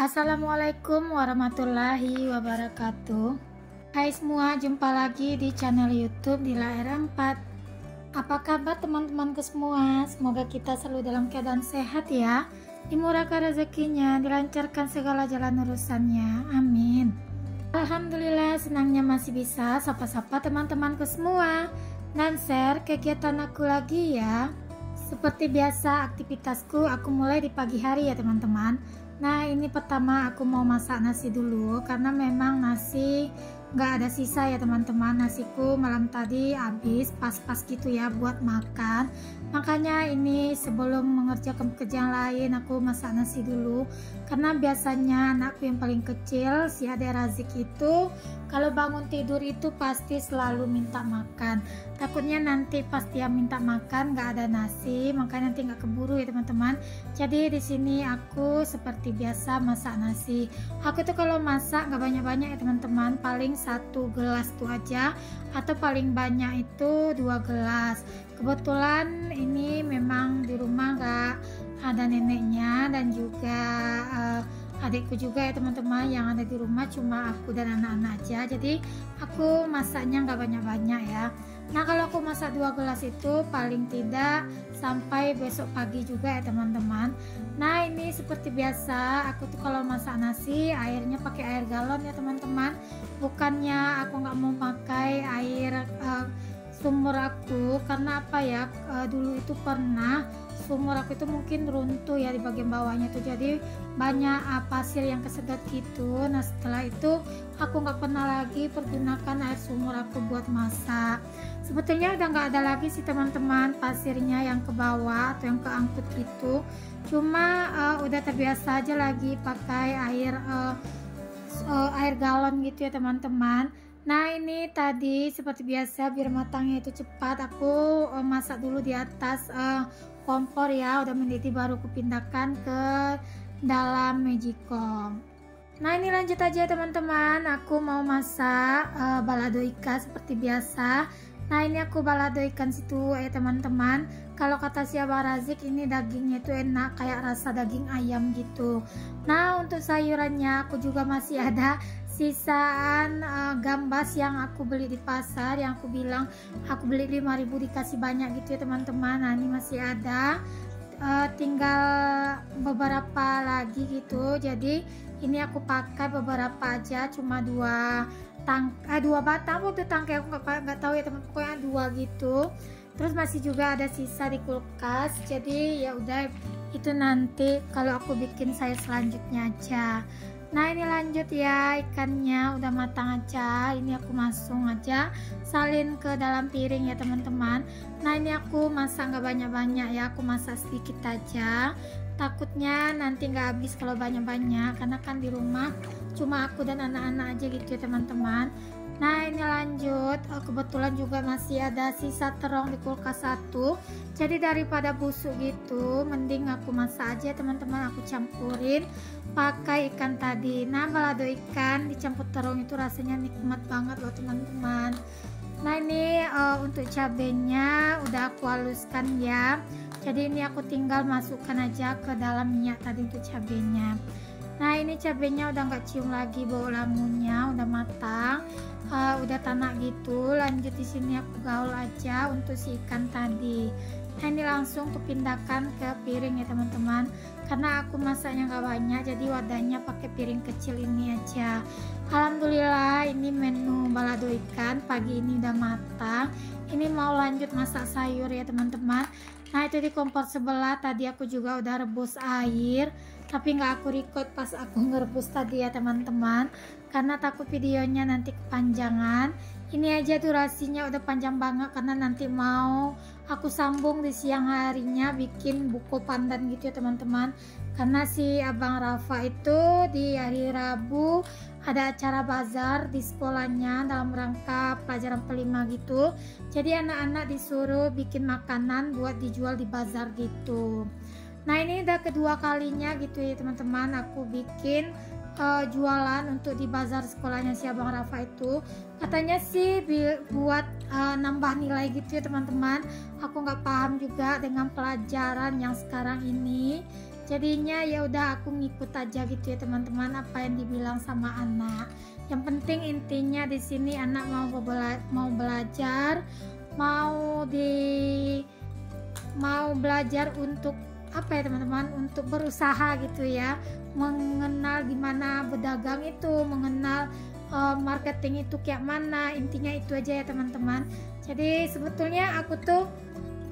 Assalamualaikum warahmatullahi wabarakatuh. Hai semua, jumpa lagi di channel YouTube Dila R4. Apa kabar teman-temanku semua? Semoga kita selalu dalam keadaan sehat ya, dimurahkan rezekinya, dilancarkan segala jalan urusannya, amin. Alhamdulillah, senangnya masih bisa sapa-sapa teman-temanku semua dan share kegiatan aku lagi ya. Seperti biasa, aktivitasku aku mulai di pagi hari ya teman-teman. Nah, ini pertama aku mau masak nasi dulu karena memang nasi nggak ada sisa ya teman-teman. Nasiku malam tadi habis pas-pas gitu ya buat makan. Makanya ini sebelum mengerjakan pekerjaan lain aku masak nasi dulu, karena biasanya anakku yang paling kecil si Ade Razik itu kalau bangun tidur itu pasti selalu minta makan. Takutnya nanti pas dia minta makan nggak ada nasi, makanya nanti nggak keburu ya teman-teman. Jadi di sini aku seperti biasa masak nasi. Aku tuh kalau masak nggak banyak-banyak ya teman-teman, paling 1 gelas tuh aja, atau paling banyak itu 2 gelas. Kebetulan ini memang di rumah nggak ada neneknya dan juga adikku juga ya teman-teman. Yang ada di rumah cuma aku dan anak-anak aja, jadi aku masaknya nggak banyak-banyak ya. Nah, kalau aku masak 2 gelas itu paling tidak sampai besok pagi juga ya teman-teman. Nah, ini seperti biasa aku tuh kalau masak nasi airnya pakai air galon ya teman-teman. Bukannya aku nggak mau pakai air sumur aku, karena apa ya, dulu itu pernah sumur aku itu mungkin runtuh ya di bagian bawahnya itu, jadi banyak pasir yang kesedot gitu. Nah, setelah itu aku nggak pernah lagi pergunakan air sumur aku buat masak. Sebetulnya udah nggak ada lagi sih teman-teman pasirnya yang ke bawah atau yang keangkut gitu, cuma udah terbiasa aja lagi pakai air galon gitu ya teman-teman. Nah, ini tadi seperti biasa biar matangnya itu cepat, aku masak dulu di atas kompor ya, udah mendidih baru kupindahkan ke dalam magicom. Nah, ini lanjut aja teman-teman, aku mau masak balado ikan seperti biasa. Nah, ini aku balado ikan situ ya teman-teman. Kalau kata si Abang Razik ini dagingnya itu enak kayak rasa daging ayam gitu. Nah, untuk sayurannya aku juga masih ada sisaan gambas yang aku beli di pasar, yang aku bilang aku beli 5.000 dikasih banyak gitu ya teman-teman. Nah, ini masih ada, tinggal beberapa lagi gitu, jadi ini aku pakai beberapa aja, cuma 2 batang waktu tangkai, aku nggak tahu ya teman, pokoknya 2 gitu. Terus masih juga ada sisa di kulkas, jadi ya udah itu nanti kalau aku bikin sayur selanjutnya aja. Nah, ini lanjut ya, ikannya udah matang aja, ini aku masuk aja salin ke dalam piring ya teman-teman. Nah, ini aku masak nggak banyak-banyak ya, aku masak sedikit aja, takutnya nanti nggak habis kalau banyak-banyak, karena kan di rumah cuma aku dan anak-anak aja gitu ya teman-teman. Nah, ini lanjut, kebetulan juga masih ada sisa terong di kulkas 1, jadi daripada busuk gitu mending aku masak aja teman-teman, aku campurin pakai ikan tadi. Nah, balado ikan dicampur terong itu rasanya nikmat banget loh teman-teman. Nah, ini untuk cabenya udah aku haluskan ya, jadi ini aku tinggal masukkan aja ke dalam minyak tadi untuk cabenya. Nah, ini cabenya udah nggak cium lagi bau lamunnya, udah matang, udah tanak gitu. Lanjut di sini aku gaul aja untuk si ikan tadi. Nah, ini langsung kupindahkan ke piring ya teman-teman, karena aku masaknya nggak banyak, jadi wadahnya pakai piring kecil ini aja. Alhamdulillah, ini menu balado ikan pagi ini udah matang. Ini mau lanjut masak sayur ya teman-teman. Nah, itu di kompor sebelah tadi aku juga udah rebus air, tapi nggak aku record pas aku ngerebus tadi ya teman-teman, karena takut videonya nanti kepanjangan. Ini aja durasinya udah panjang banget, karena nanti mau aku sambung di siang harinya bikin buku pandan gitu ya teman-teman, karena si Abang Rafa itu di hari Rabu ada acara bazar di sekolahnya dalam rangka pelajaran kelima gitu, jadi anak-anak disuruh bikin makanan buat dijual di bazar gitu. Nah, ini udah kedua kalinya gitu ya teman-teman aku bikin jualan untuk di bazar sekolahnya si Abang Rafa itu. Katanya sih buat nambah nilai gitu ya teman-teman. Aku nggak paham juga dengan pelajaran yang sekarang ini, jadinya ya udah aku ngikut aja gitu ya teman-teman, apa yang dibilang sama anak. Yang penting intinya di sini anak mau belajar, mau belajar untuk apa ya teman-teman, untuk berusaha gitu ya, mengenal gimana berdagang itu, mengenal marketing itu kayak mana, intinya itu aja ya teman-teman. Jadi sebetulnya aku tuh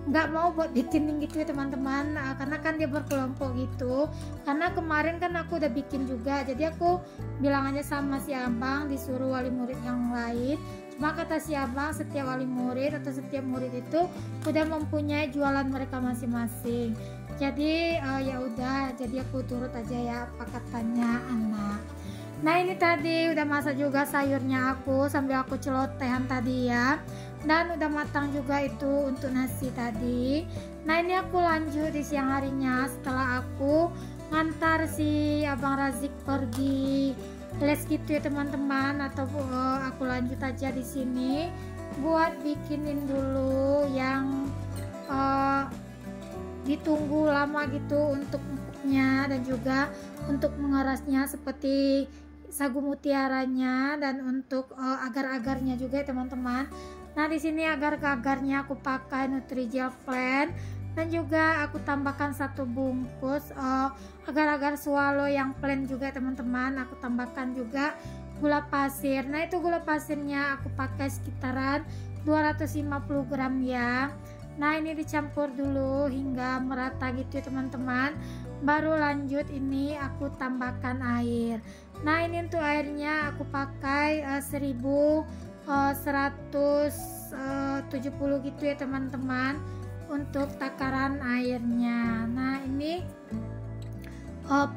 nggak mau buat bikinin gitu ya teman-teman, karena kan dia berkelompok gitu. Karena kemarin kan aku udah bikin juga, jadi aku bilang aja sama si abang disuruh wali murid yang lain. Cuma kata si abang setiap wali murid atau setiap murid itu udah mempunyai jualan mereka masing-masing. Jadi ya udah, jadi aku turut aja ya apa katanya anak. Nah ini tadi udah masak juga sayurnya aku sambil aku celotehan tadi ya, dan udah matang juga itu untuk nasi tadi. Nah ini aku lanjut di siang harinya setelah aku ngantar si abang Razik pergi les gitu ya teman-teman, atau aku lanjut aja di sini buat bikinin dulu yang ditunggu lama gitu untuk empuknya dan juga untuk mengerasnya seperti sagu mutiaranya dan untuk agar-agarnya juga ya teman-teman. Nah di sini agar-agarnya aku pakai Nutrijel Plain dan juga aku tambahkan 1 bungkus agar-agar swallow yang plain juga teman-teman. Aku tambahkan juga gula pasir. Nah itu gula pasirnya aku pakai sekitaran 250 gram ya. Nah ini dicampur dulu hingga merata gitu ya teman-teman, baru lanjut ini aku tambahkan air. Nah ini untuk airnya aku pakai 1170 gitu ya teman-teman untuk takaran airnya. Nah ini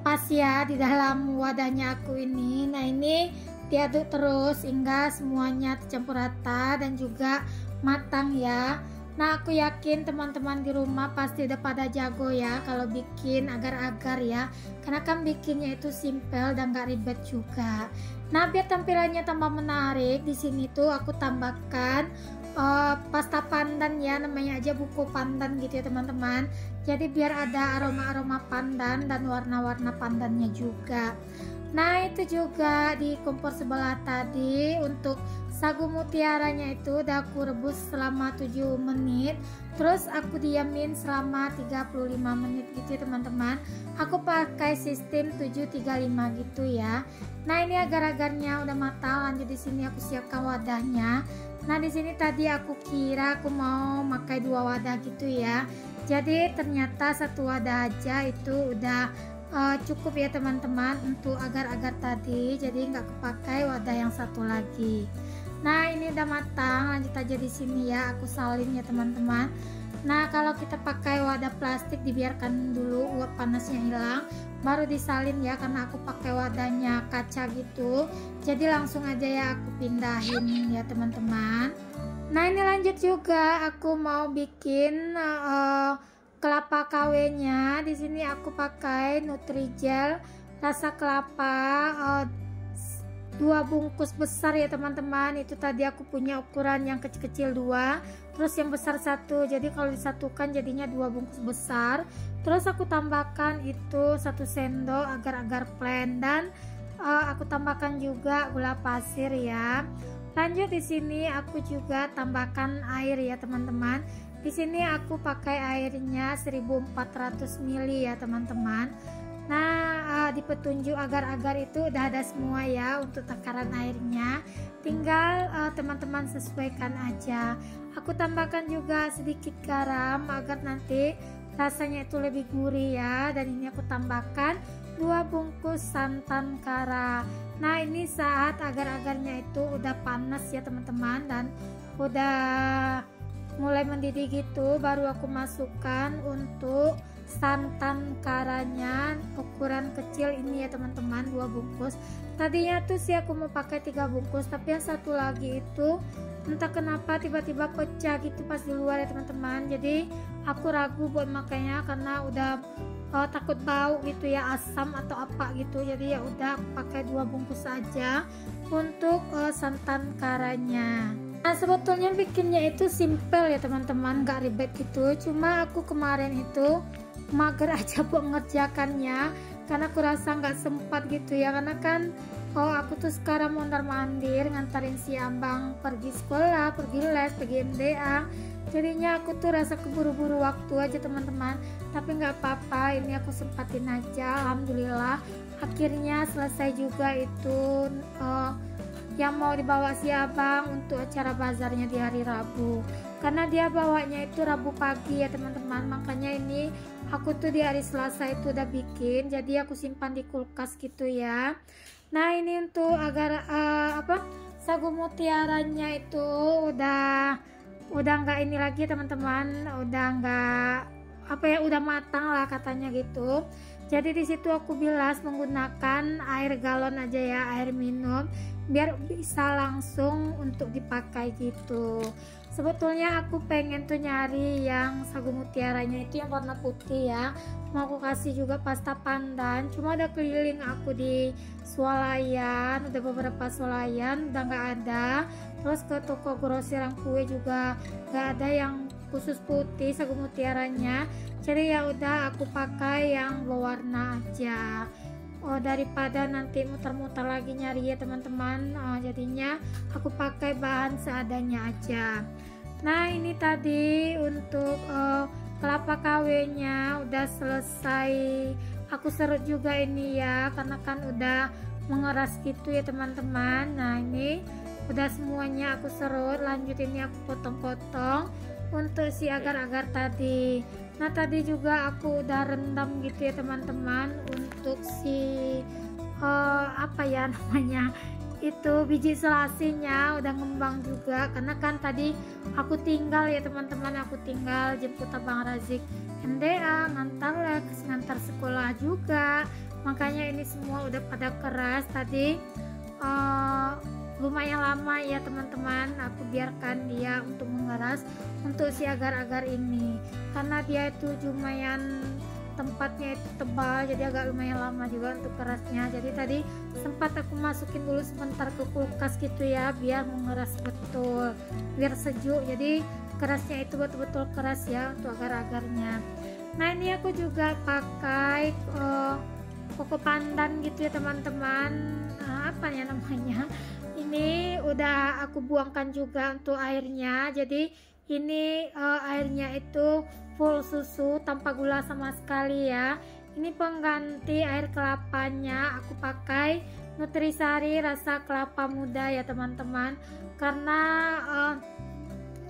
pas ya di dalam wadahnya aku ini. Nah ini diaduk terus hingga semuanya tercampur rata dan juga matang ya. Nah aku yakin teman-teman di rumah pasti udah pada jago ya kalau bikin agar-agar ya, karena kan bikinnya itu simple dan gak ribet juga. Nah biar tampilannya tambah menarik, di sini tuh aku tambahkan pasta pandan ya, namanya aja buko pandan gitu ya teman-teman. Jadi biar ada aroma-aroma pandan dan warna-warna pandannya juga. Nah itu juga di kompor sebelah tadi untuk sagu mutiaranya itu udah aku rebus selama 7 menit, terus aku diamin selama 35 menit gitu ya teman-teman. Aku pakai sistem 735 gitu ya. Nah ini agar-agarnya udah matang, lanjut di sini aku siapkan wadahnya. Nah di sini tadi aku kira aku mau pakai 2 wadah gitu ya, jadi ternyata 1 wadah aja itu udah cukup ya teman-teman untuk agar-agar tadi, jadi nggak kepakai wadah yang satu lagi. Nah ini udah matang, lanjut aja di sini ya aku salin ya teman-teman. Nah kalau kita pakai wadah plastik dibiarkan dulu uap panasnya hilang baru disalin ya, karena aku pakai wadahnya kaca gitu, jadi langsung aja ya aku pindahin ya teman-teman. Nah ini lanjut juga aku mau bikin kelapa KW-nya. Di sini aku pakai Nutrijel rasa kelapa 2 bungkus besar ya teman-teman. Itu tadi aku punya ukuran yang kecil-kecil 2, terus yang besar 1. Jadi kalau disatukan jadinya 2 bungkus besar. Terus aku tambahkan itu 1 sendok agar-agar plain dan aku tambahkan juga gula pasir ya. Lanjut di sini aku juga tambahkan air ya teman-teman. Di sini aku pakai airnya 1400 ml ya teman-teman. Nah di petunjuk agar-agar itu udah ada semua ya untuk takaran airnya, tinggal teman-teman sesuaikan aja. Aku tambahkan juga sedikit garam agar nanti rasanya itu lebih gurih ya. Dan ini aku tambahkan 2 bungkus santan kara. Nah ini saat agar-agarnya itu udah panas ya teman-teman dan udah mulai mendidih gitu, baru aku masukkan untuk santan karanya ukuran kecil ini ya teman-teman, 2 bungkus. Tadinya tuh sih aku mau pakai 3 bungkus, tapi yang satu lagi itu entah kenapa tiba-tiba pecah gitu pas di luar ya teman-teman. Jadi aku ragu buat makainya karena udah takut bau gitu ya, asam atau apa gitu. Jadi ya udah aku pakai 2 bungkus saja untuk santan karanya. Nah sebetulnya bikinnya itu simple ya teman-teman, gak ribet gitu. Cuma aku kemarin itu mager aja buat mengerjakannya, karena aku rasa nggak sempat gitu ya, karena kan aku tuh sekarang mondar mandir ngantarin si abang pergi sekolah, pergi les, pergi MDA, jadinya aku tuh rasa keburu-buru waktu aja teman-teman. Tapi nggak apa-apa, ini aku sempatin aja. Alhamdulillah akhirnya selesai juga itu yang mau dibawa si abang untuk acara bazarnya di hari Rabu, karena dia bawanya itu Rabu pagi ya teman-teman. Makanya ini aku tuh di hari Selasa itu udah bikin, jadi aku simpan di kulkas gitu ya. Nah ini untuk agar sagu mutiaranya itu udah nggak ini lagi teman-teman, udah nggak udah matang lah katanya gitu. Jadi di situ aku bilas menggunakan air galon aja ya, air minum, biar bisa langsung untuk dipakai gitu. Sebetulnya aku pengen tuh nyari yang sagu mutiaranya itu yang warna putih ya, mau aku kasih juga pasta pandan, cuma ada keliling aku di swalayan, udah beberapa swalayan udah nggak ada, terus ke toko grosiran kue juga nggak ada yang khusus putih sagu mutiaranya. Jadi ya udah aku pakai yang berwarna aja. Daripada nanti muter-muter lagi nyari ya teman-teman, jadinya aku pakai bahan seadanya aja. Nah ini tadi untuk kelapa kawenya udah selesai aku serut juga ini ya, karena kan udah mengeras gitu ya teman-teman. Nah ini udah semuanya aku serut, lanjut ini aku potong-potong untuk si agar-agar tadi. Nah tadi juga aku udah rendam gitu ya teman-teman untuk si apa ya namanya itu, biji selasinya udah ngembang juga, karena kan tadi aku tinggal ya teman-teman, aku tinggal jemput abang Razik MDA, ngantar les, ngantar sekolah juga, makanya ini semua udah pada keras tadi. Lumayan lama ya teman-teman, aku biarkan dia untuk mengeras untuk si agar-agar ini, karena dia itu lumayan tempatnya itu tebal, jadi agak lumayan lama juga untuk kerasnya. Jadi tadi sempat aku masukin dulu sebentar ke kulkas gitu ya, biar mengeras betul, biar sejuk, jadi kerasnya itu betul-betul keras ya untuk agar-agarnya. Nah ini aku juga pakai koko pandan gitu ya teman-teman, apa ya namanya, ini udah aku buangkan juga untuk airnya. Jadi ini airnya itu full susu tanpa gula sama sekali ya. Ini pengganti air kelapanya, aku pakai Nutrisari rasa kelapa muda ya teman-teman, karena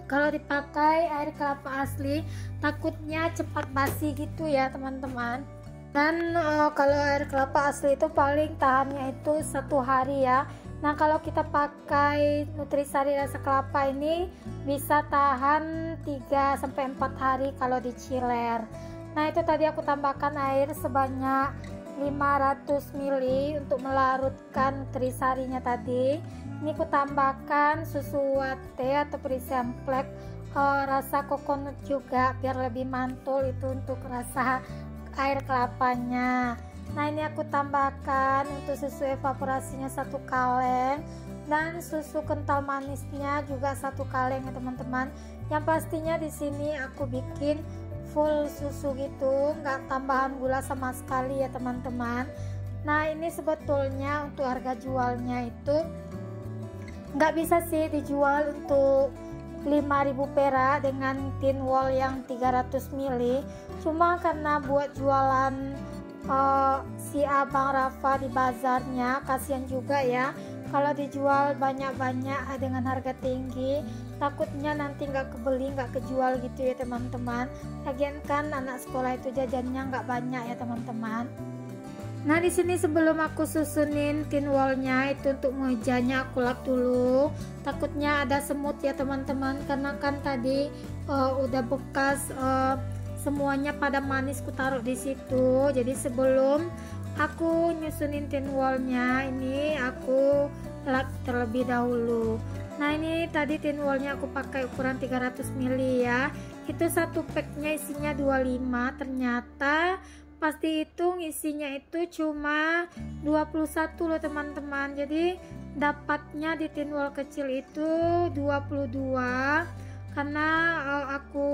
kalau dipakai air kelapa asli takutnya cepat basi gitu ya teman-teman. Dan kalau air kelapa asli itu paling tahannya itu 1 hari ya. Nah kalau kita pakai Nutrisari rasa kelapa ini bisa tahan 3-4 hari kalau diciler. Nah itu tadi aku tambahkan air sebanyak 500 ml untuk melarutkan Nutrisarinya tadi. Ini aku tambahkan susu latte atau Frisian Black rasa coconut juga, biar lebih mantul itu untuk rasa air kelapanya. Nah ini aku tambahkan untuk susu evaporasinya 1 kaleng, dan susu kental manisnya juga 1 kaleng ya teman-teman. Yang pastinya di sini aku bikin full susu gitu, nggak tambahan gula sama sekali ya teman-teman. Nah ini sebetulnya untuk harga jualnya itu nggak bisa sih dijual untuk 5.000 perak dengan tin wall yang 300 ml, cuma karena buat jualan si abang Rafa di bazarnya, kasihan juga ya kalau dijual banyak-banyak dengan harga tinggi, takutnya nanti nggak kebeli, nggak kejual gitu ya teman-teman. Lagian kan anak sekolah itu jajannya nggak banyak ya teman-teman. Nah di sini sebelum aku susunin tin wallnya itu untuk mejanya aku lap dulu, takutnya ada semut ya teman-teman, karena kan tadi udah bekas semuanya pada manis ku taruh di situ. Jadi sebelum aku nyusunin tin wallnya ini aku lap terlebih dahulu. Nah ini tadi tin wallnya aku pakai ukuran 300 ml ya, itu satu packnya isinya 25, ternyata pas dihitung isinya itu cuma 21 loh teman-teman. Jadi dapatnya di tin wall kecil itu 22, karena aku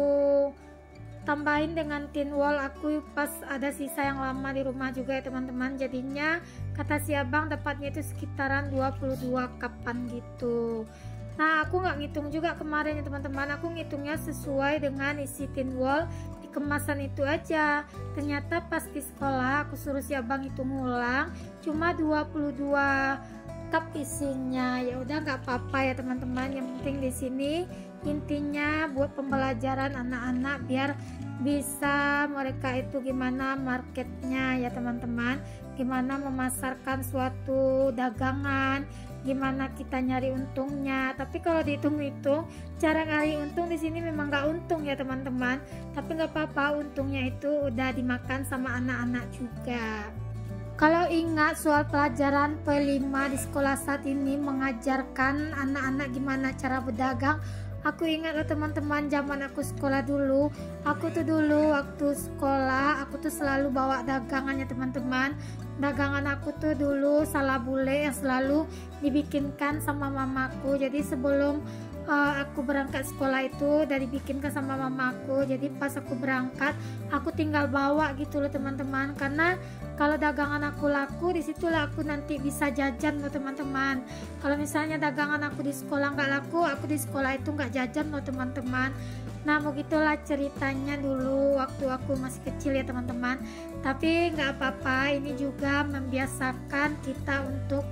tambahin dengan tin wall aku pas ada sisa yang lama di rumah juga ya teman-teman. Jadinya kata si abang dapatnya itu sekitaran 22 kapan gitu. Nah aku nggak ngitung juga kemarin ya teman-teman, aku ngitungnya sesuai dengan isi tin wall di kemasan itu aja. Ternyata pas di sekolah aku suruh si abang hitung ulang cuma 22 cup isinya. Ya udah nggak apa-apa ya teman-teman, yang penting di sini intinya buat pembelajaran anak-anak biar bisa mereka itu gimana marketnya ya teman-teman, gimana memasarkan suatu dagangan, gimana kita nyari untungnya. Tapi kalau dihitung-hitung cara nyari untung di sini memang nggak untung ya teman-teman, tapi nggak apa-apa, untungnya itu udah dimakan sama anak-anak juga. Kalau ingat soal pelajaran P5 di sekolah saat ini mengajarkan anak-anak gimana cara berdagang, aku ingat loh teman-teman, zaman aku sekolah dulu, aku tuh dulu waktu sekolah aku tuh selalu bawa dagangannya teman-teman. Dagangan aku tuh dulu salah bule yang selalu dibikinkan sama mamaku. Jadi sebelum aku berangkat sekolah itu udah dibikinkan sama mamaku. Jadi pas aku berangkat aku tinggal bawa gitu loh teman-teman, karena kalau dagangan aku laku disitulah aku nanti bisa jajan loh teman-teman. Kalau misalnya dagangan aku di sekolah nggak laku, aku di sekolah itu nggak jajan loh teman-teman. Nah begitulah ceritanya dulu waktu aku masih kecil ya teman-teman. Tapi nggak apa-apa, ini juga membiasakan kita untuk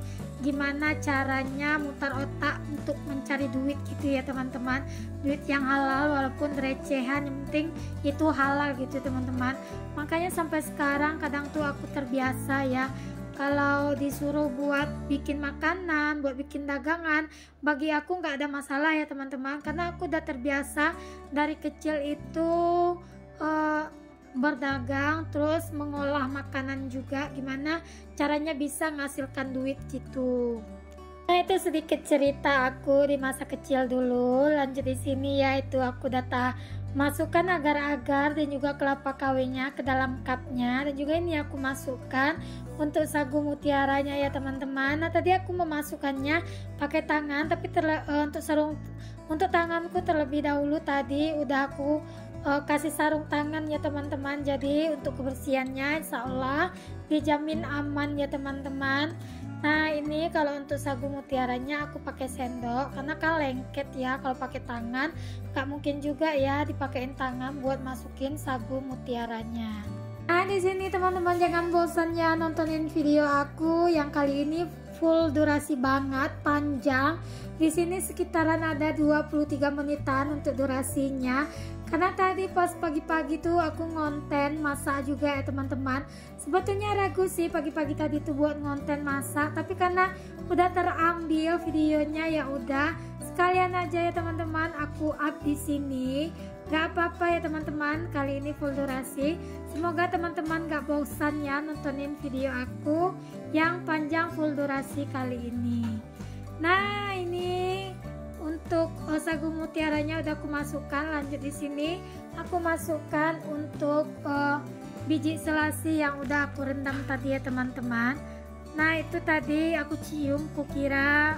gimana caranya mutar otak untuk mencari duit gitu ya teman-teman. Duit yang halal walaupun recehan, yang penting itu halal gitu teman-teman. Makanya sampai sekarang kadang tuh aku terbiasa ya, kalau disuruh buat bikin makanan, buat bikin dagangan, bagi aku nggak ada masalah ya teman-teman, karena aku udah terbiasa dari kecil itu berdagang, terus mengolah makanan juga, gimana caranya bisa menghasilkan duit gitu. Nah itu sedikit cerita aku di masa kecil dulu. Lanjut di sini ya, itu aku data masukkan agar-agar dan juga kelapa kawinnya ke dalam cupnya, dan juga ini aku masukkan untuk sagu mutiaranya ya teman-teman. Nah tadi aku memasukkannya pakai tangan, tapi untuk tanganku terlebih dahulu tadi udah aku kasih sarung tangan ya teman-teman. Jadi untuk kebersihannya insya Allah dijamin aman ya teman-teman. Nah ini kalau untuk sagu mutiaranya aku pakai sendok karena kan lengket ya, kalau pakai tangan nggak mungkin juga ya dipakein tangan buat masukin sagu mutiaranya. Nah di sini teman-teman jangan bosan ya nontonin video aku yang kali ini full durasi banget, panjang. Di sini sekitaran ada 23 menitan untuk durasinya. Karena tadi pas pagi-pagi tuh aku ngonten masak juga ya teman-teman. Sebetulnya ragu sih pagi-pagi tadi tuh buat ngonten masak, tapi karena udah terambil videonya ya udah sekalian aja ya teman-teman aku up di sini. Gak apa-apa ya teman-teman, kali ini full durasi. Semoga teman-teman gak bosan ya nontonin video aku yang panjang full durasi kali ini. Nah ini untuk sagu mutiaranya udah aku masukkan. Lanjut di sini aku masukkan untuk biji selasi yang udah aku rendam tadi ya teman-teman. Nah itu tadi aku cium, kukira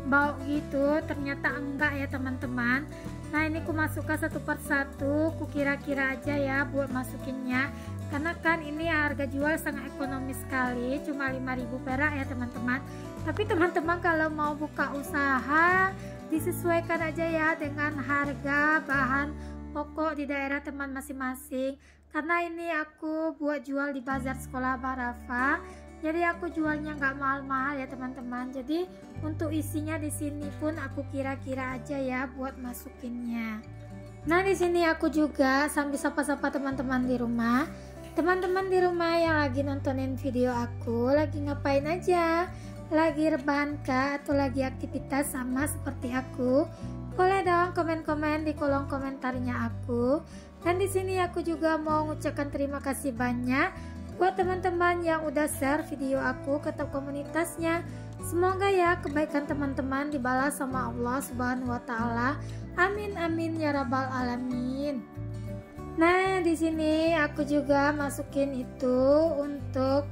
bau gitu, ternyata enggak ya teman-teman. Nah ini aku masukkan satu persatu, kukira-kira aja ya buat masukinnya, karena kan ini harga jual sangat ekonomis sekali, cuma 5.000 perak ya teman-teman. Tapi teman-teman kalau mau buka usaha disesuaikan aja ya dengan harga bahan pokok di daerah teman masing-masing. Karena ini aku buat jual di bazar sekolah Barafa, jadi aku jualnya nggak mahal-mahal ya teman-teman. Jadi untuk isinya di sini pun aku kira-kira aja ya buat masukinnya. Nah di sini aku juga sambil sapa-sapa teman-teman di rumah. Teman-teman di rumah yang lagi nontonin video aku lagi ngapain aja? Lagi rebahan kah atau lagi aktivitas sama seperti aku? Boleh dong komen-komen di kolom komentarnya aku. Dan di sini aku juga mau mengucapkan terima kasih banyak buat teman-teman yang udah share video aku ke top komunitasnya. Semoga ya kebaikan teman-teman dibalas sama Allah Subhanahu wa taala. Amin amin ya rabbal alamin. Nah, di sini aku juga masukin itu untuk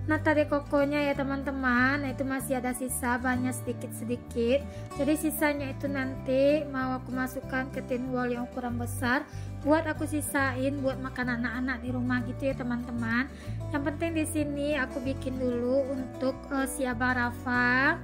Nah tadi kokonya ya teman-teman, nah itu masih ada sisa banyak sedikit-sedikit. Jadi sisanya itu nanti mau aku masukkan ke tin wall yang ukuran besar, buat aku sisain buat makan anak-anak di rumah gitu ya teman-teman. Yang penting di sini aku bikin dulu untuk si Abang Rafa.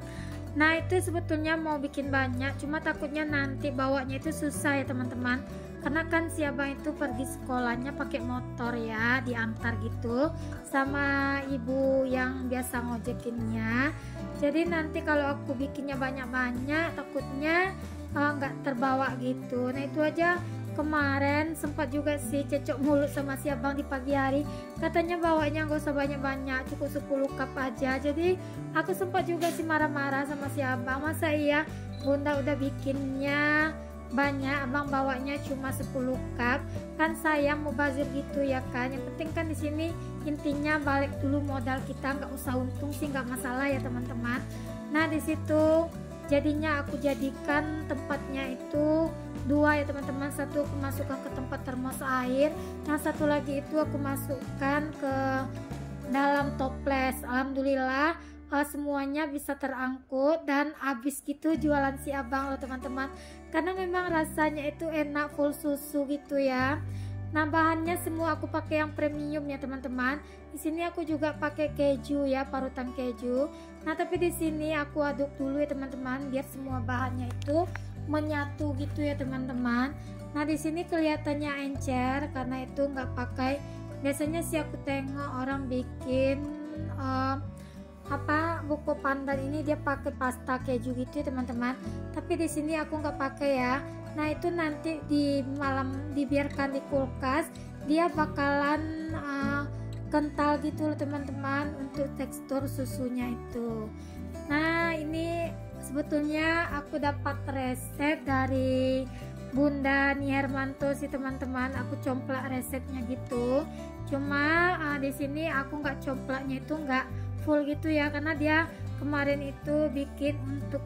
Nah itu sebetulnya mau bikin banyak, cuma takutnya nanti bawanya itu susah ya teman-teman, karena kan si Abang itu pergi sekolahnya pakai motor ya, diantar gitu sama ibu yang biasa ngojekinnya. Jadi nanti kalau aku bikinnya banyak-banyak takutnya nggak terbawa gitu. Nah itu aja, kemarin sempat juga sih cecok mulut sama si Abang di pagi hari, katanya bawanya nggak usah banyak-banyak, cukup 10 cup aja. Jadi aku sempat juga sih marah-marah sama si Abang, masa iya bunda udah bikinnya banyak abang bawanya cuma 10 cup, kan sayang mau bazir gitu ya kan. Yang penting kan di sini intinya balik dulu modal kita, nggak usah untung sih nggak masalah ya teman-teman. Nah di situ jadinya aku jadikan tempatnya itu 2 ya teman-teman, satu aku masukkan ke tempat termos air, yang satu lagi itu aku masukkan ke dalam toples. Alhamdulillah semuanya bisa terangkut dan habis gitu jualan si Abang loh teman-teman, karena memang rasanya itu enak, full susu gitu ya. Nah bahannya semua aku pakai yang premium ya teman-teman. Di sini aku juga pakai keju ya, parutan keju. Nah tapi di sini aku aduk dulu ya teman-teman, biar semua bahannya itu menyatu gitu ya teman-teman. Nah di sini kelihatannya encer karena itu nggak pakai. Biasanya sih aku tengok orang bikin buko pandan ini dia pakai pasta keju gitu ya teman-teman, tapi di sini aku nggak pakai ya. Nah itu nanti di malam dibiarkan di kulkas, dia bakalan kental gitu loh teman-teman untuk tekstur susunya itu. Nah ini sebetulnya aku dapat resep dari Bunda Nihermanto sih teman-teman, aku complak resepnya gitu. Cuma di sini aku nggak complaknya itu nggak full gitu ya, karena dia kemarin itu bikin untuk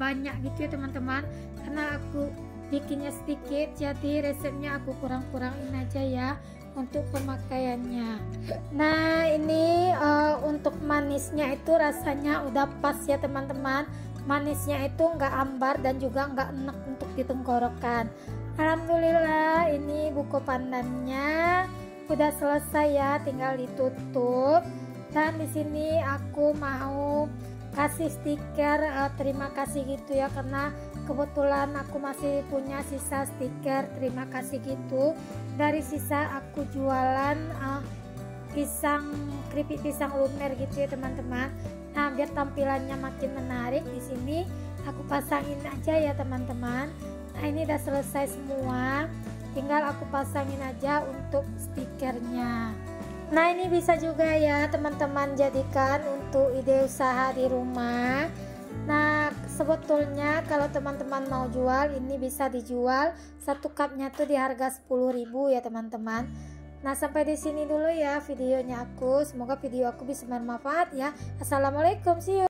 banyak gitu ya teman-teman, karena aku bikinnya sedikit jadi resepnya aku kurang-kurangin aja ya untuk pemakaiannya. Nah ini untuk manisnya itu rasanya udah pas ya teman-teman, manisnya itu nggak ambar dan juga nggak enak untuk di tenggorokan. Alhamdulillah ini buko pandannya udah selesai ya, tinggal ditutup. Dan di sini aku mau kasih stiker terima kasih gitu ya, karena kebetulan aku masih punya sisa stiker terima kasih gitu dari sisa aku jualan keripik pisang lumer gitu ya teman-teman. Nah biar tampilannya makin menarik, di sini aku pasangin aja ya teman-teman. Nah ini udah selesai semua, tinggal aku pasangin aja untuk stikernya. Nah ini bisa juga ya teman-teman jadikan untuk ide usaha di rumah. Nah sebetulnya kalau teman-teman mau jual ini bisa dijual, satu cupnya tuh di harga 10.000 ya teman-teman. Nah sampai di sini dulu ya videonya aku, semoga video aku bisa bermanfaat ya. Assalamualaikum, see you.